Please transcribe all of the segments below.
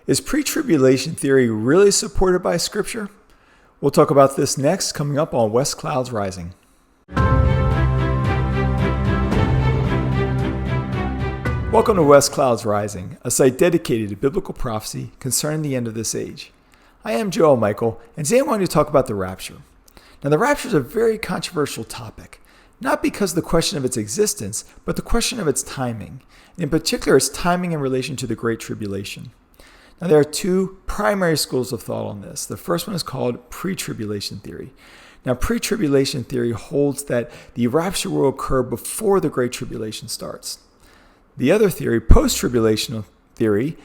Is pre-tribulation theory really supported by Scripture? We'll talk about this next, coming up on West Clouds Rising. Welcome to West Clouds Rising, a site dedicated to biblical prophecy concerning the end of this age. I am Joel Michael, and today I want to talk about the rapture. Now, the rapture is a very controversial topic, not because of the question of its existence, but the question of its timing. In particular, its timing in relation to the Great Tribulation. Now, there are two primary schools of thought on this. The first one is called Pretribulation theory. Now, Pretribulation theory holds that the rapture will occur before the Great Tribulation starts. The other theory, Post-Tribulation theory,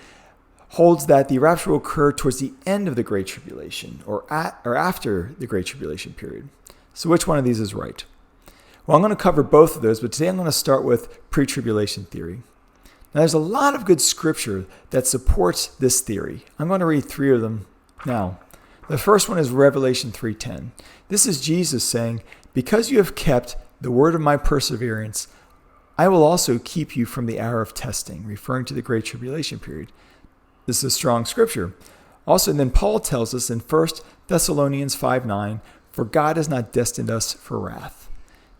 holds that the rapture will occur towards the end of the Great Tribulation or after the Great Tribulation period. So which one of these is right? Well, I'm going to cover both of those, but today I'm going to start with Pretribulation theory. Now, there's a lot of good scripture that supports this theory. I'm going to read three of them now. The first one is Revelation 3:10. This is Jesus saying, "Because you have kept the word of my perseverance, I will also keep you from the hour of testing," referring to the Great Tribulation period. This is strong scripture. Also, and then Paul tells us in 1 Thessalonians 5:9, "For God has not destined us for wrath."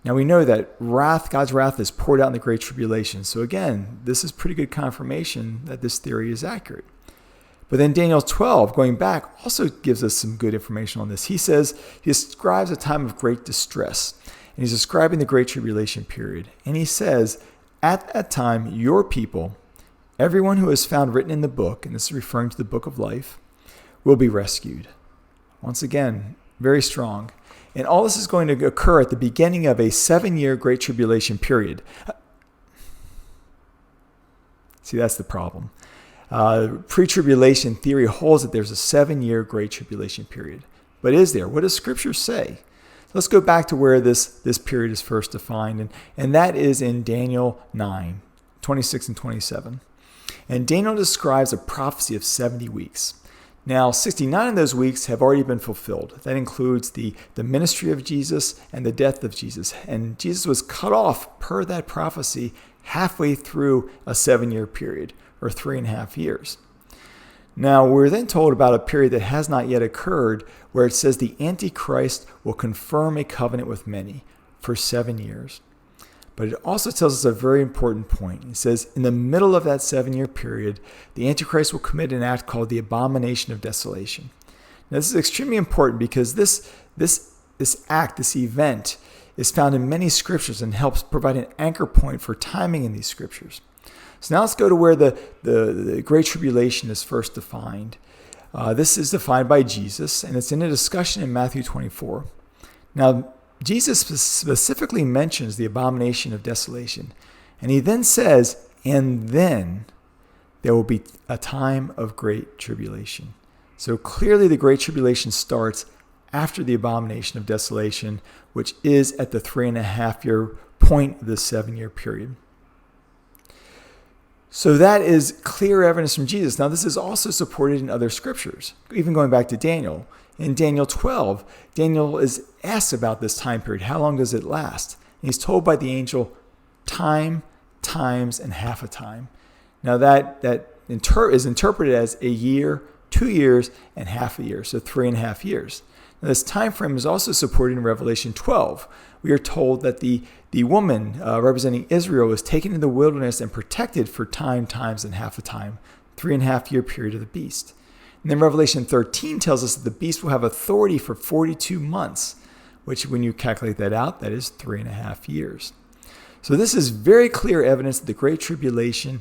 Now we know that God's wrath is poured out in the Great Tribulation. So again, this is pretty good confirmation that this theory is accurate. But then Daniel 12, going back, also gives us some good information on this. He says, he describes a time of great distress. And he's describing the Great Tribulation period. And he says, "At that time, your people, everyone who is found written in the book," and this is referring to the book of life, "will be rescued." Once again, very strong. And all this is going to occur at the beginning of a 7-year Great Tribulation period. See, that's the problem. Pre-tribulation theory holds that there's a 7-year Great Tribulation period. But is there? What does Scripture say? Let's go back to where this period is first defined, and that is in Daniel 9, 26 and 27. And Daniel describes a prophecy of 70 weeks. Now, 69 of those weeks have already been fulfilled. That includes the ministry of Jesus and the death of Jesus. And Jesus was cut off, per that prophecy, halfway through a 7-year period, or 3.5 years. Now, we're then told about a period that has not yet occurred, where it says the Antichrist will confirm a covenant with many for 7 years. But it also tells us a very important point. It says, in the middle of that 7-year period, the Antichrist will commit an act called the abomination of desolation. Now, this is extremely important because this act, this event, is found in many scriptures and helps provide an anchor point for timing in these scriptures. So now let's go to where the Great Tribulation is first defined. This is defined by Jesus, and it's in a discussion in Matthew 24. Now, Jesus specifically mentions the abomination of desolation. And he then says, "And then there will be a time of great tribulation." So clearly the Great Tribulation starts after the abomination of desolation, which is at the 3.5-year point of the 7-year period. So that is clear evidence from Jesus. Now, this is also supported in other scriptures, even going back to Daniel. In Daniel 12, Daniel is asked about this time period. How long does it last? And he's told by the angel, time, times, and half a time. Now, that is interpreted as a year, 2 years, and half a year, so 3.5 years. Now, this time frame is also supported in Revelation 12. We are told that the woman representing Israel is taken into the wilderness and protected for time, times, and half a time, 3.5-year period of the beast. And then Revelation 13 tells us that the beast will have authority for 42 months, which when you calculate that out, that is 3.5 years. So this is very clear evidence that the Great Tribulation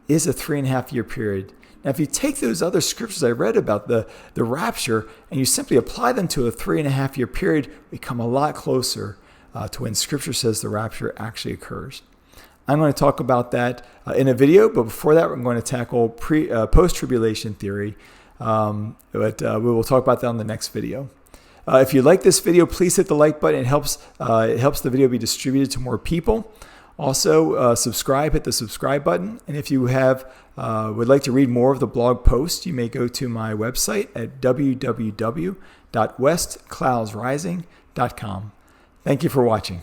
is a 3.5-year period. Now, if you take those other scriptures I read about the rapture and you simply apply them to a 3.5-year period, we come a lot closer to when Scripture says the rapture actually occurs. I'm going to talk about that in a video, but before that, we're going to tackle post-tribulation theory. But we will talk about that on the next video. If you like this video, please hit the like button. It helps the video be distributed to more people. Also, subscribe, hit the subscribe button. And if you would like to read more of the blog posts, you may go to my website at www.westcloudsrising.com. Thank you for watching.